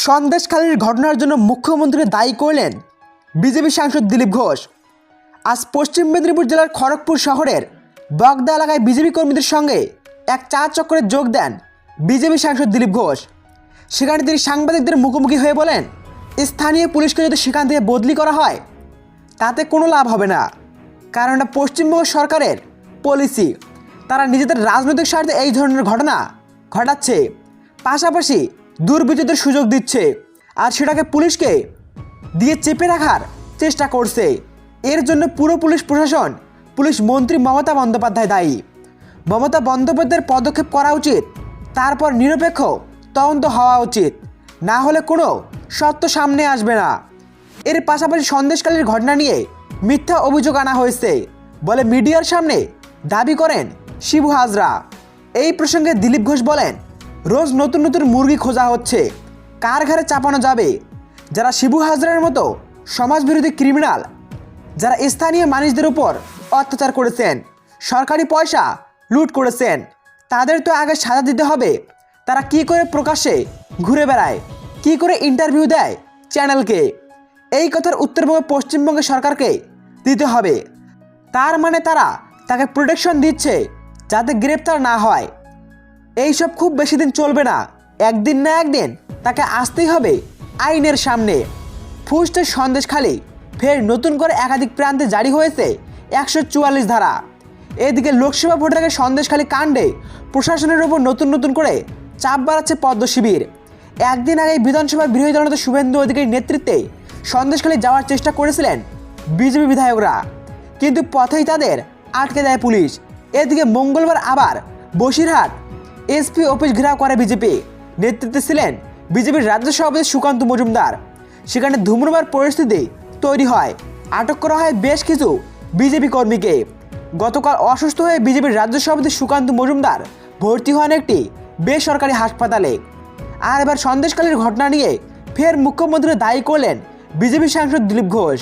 সন্দেশখালীর ঘটনার জন্য মুখ্যমন্ত্রী দায়ী করলেন বিজেপি সাংসদ দিলীপ ঘোষ। আজ পশ্চিম মেদিনীপুর জেলার খড়গপুর শহরের বগদা এলাকায় বিজেপি কর্মীদের সঙ্গে এক চা চক্করে যোগ দেন বিজেপি সাংসদ দিলীপ ঘোষ। সেখানে তিনি সাংবাদিকদের মুখোমুখি হয়ে বলেন, স্থানীয় পুলিশকে যদি সেখান থেকে বদলি করা হয় তাতে কোনো লাভ হবে না, কারণ এটা পশ্চিমবঙ্গ সরকারের পলিসি। তারা নিজেদের রাজনৈতিক স্বার্থে এই ধরনের ঘটনা ঘটাচ্ছে, পাশাপাশি দুর্বৃত্তদের সুযোগ দিচ্ছে, আর সেটাকে পুলিশকে দিয়ে চেপে রাখার চেষ্টা করছে। এর জন্য পুরো পুলিশ প্রশাসন, পুলিশ মন্ত্রী মমতা বন্দ্যোপাধ্যায় দায়ী। মমতা বন্দ্যোপাধ্যায়ের পদক্ষেপ করা উচিত, তারপর নিরপেক্ষ তদন্ত হওয়া উচিত, না হলে কোনো সত্য সামনে আসবে না। এর পাশাপাশি সন্দেশখালীর ঘটনা নিয়ে মিথ্যা অভিযোগ আনা হয়েছে বলে মিডিয়ার সামনে দাবি করেন শিবু হাজরা। এই প্রসঙ্গে দিলীপ ঘোষ বলেন, রোজ নতুন নতুন মুরগি খোঁজা হচ্ছে, কার ঘরে চাপানো যাবে? যারা শিবু হাজরার মতো সমাজবিরোধী ক্রিমিনাল, যারা স্থানীয় মানুষদের উপর অত্যাচার করেছেন, সরকারি পয়সা লুট করেছেন, তাদের তো আগে সাজা দিতে হবে। তারা কি করে প্রকাশ্যে ঘুরে বেড়ায়, কি করে ইন্টারভিউ দেয় চ্যানেলকে, এই কথার উত্তরবঙ্গ পশ্চিমবঙ্গের সরকারকে দিতে হবে। তার মানে তারা তাকে প্রোটেকশন দিচ্ছে যাতে গ্রেপ্তার না হয়। এইসব খুব বেশি দিন চলবে না, একদিন না একদিন তাকে আসতেই হবে আইনের সামনে। ফুসতে সন্দেশখালী ফের নতুন করে একাধিক প্রান্তে জারি হয়েছে 144 ধারা। এদিকে লোকসভা ভোটের আগে সন্দেশখালী কাণ্ডে প্রশাসনের ওপর নতুন করে চাপ বাড়াচ্ছে পদ্ম শিবির। একদিন আগে বিধানসভার বিরোধী দলনেতা শুভেন্দু অধিকারীর নেতৃত্বে সন্দেশখালী যাওয়ার চেষ্টা করেছিলেন বিজেপি বিধায়করা, কিন্তু পথেই তাদের আটকে দেয় পুলিশ। এদিকে মঙ্গলবার আবার বসিরহাট এসপি অফিস ঘেরাও করে বিজেপি। নেতৃত্বে ছিলেন বিজেপির রাজ্য সভাপতি সুকান্ত মজুমদার। সেখানে ধুমরুমার পরিস্থিতি তৈরি হয়, আটক করা হয় বেশ কিছু বিজেপি কর্মীকে। গতকাল অসুস্থ হয়ে বিজেপির রাজ্য সভাপতি সুকান্ত মজুমদার ভর্তি হন একটি বেসরকারি হাসপাতালে। আর এবার সন্দেশখালীর ঘটনা নিয়ে ফের মুখ্যমন্ত্রী দায়ী করলেন বিজেপি সাংসদ দিলীপ ঘোষ।